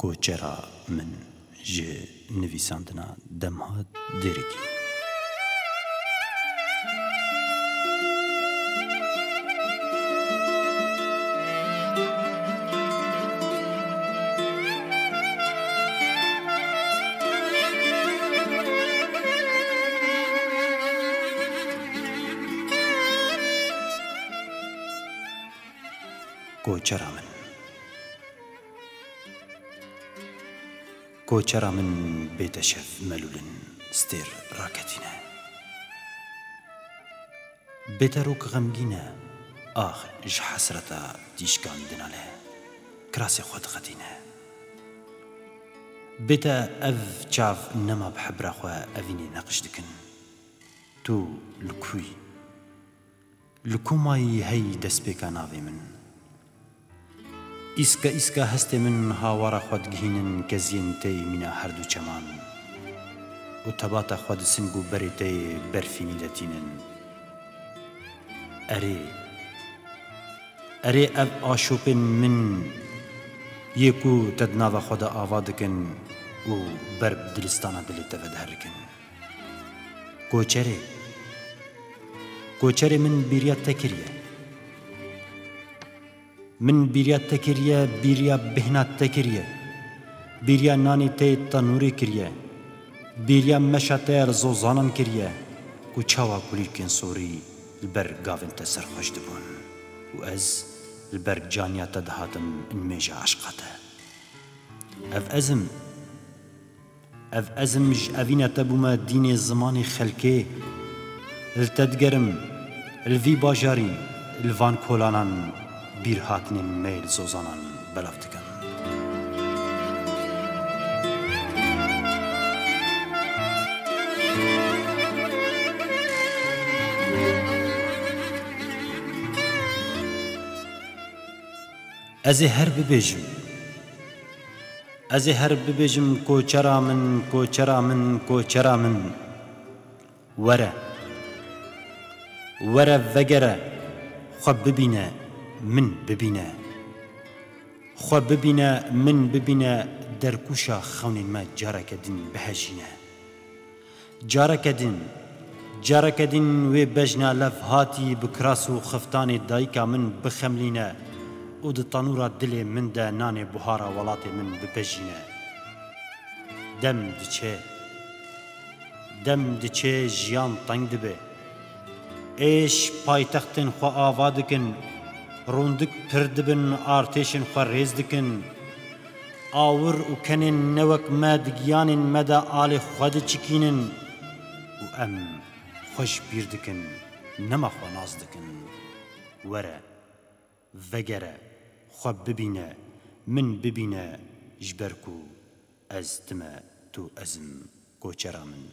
کوچرا من جه نویساندنا دمهات درکی کوچرا من بیت شف ملولن ستیر راکتینه بیت روک غمگینه آخ اج حسرتا دیشکان دناله کراسی خود خدینه بیت اف چاف نما بحبرا خواه اوینی نقش دکن تو لکوی لکو مایی هی دست بیکا ناوی من ایسکا هست من هاوارا خود گهینن کزین تی مینا هر دو چمان و تباتا خود سنگو بری تی برفینی دتینن اره اف آشوپن من یکو تدناوا خود آوادکن و برب دلستانا دلی تفدهرکن کوچره من بیریت تکریه من بیریت تکریه بیریا بهنات تکریه بیریا نانی تی تنوری کریه بیریا مشاتر زوزانم کریه کو چاوا کلیرکن سوری البر گاون تسر خوش دبون و از البر جانیا تدهاتم انمیجا عشقاته اف ازم ج اوینا تبوما دین زمان خلکه التدگرم الوی باجاری الوان کولانان بیر هاتنین میل زوزانان بلافتکن از هر ببیجم کوچرا من وره وگره خواب ببینه من ببینه در کوشا خونین ما جارکدین بهجینه جارکدین و بجنا لف هاتی بکراسو خفتان دایکا من بخملینه و د تنورا دل من ده نان بهارا ولات من ببجینه دم دچه جیان تنگ دبه ایش پایتختن خو آوادکن روندک پردبن آرتشن خو ریز دکن آور و کنن نوک مدگیانن مدا آل خود چکینن و ام خوش بیردکن نما خو ناز دکن وره وگره خو ببینه من ببینه جبرکو از تما تو ازم کوچرا من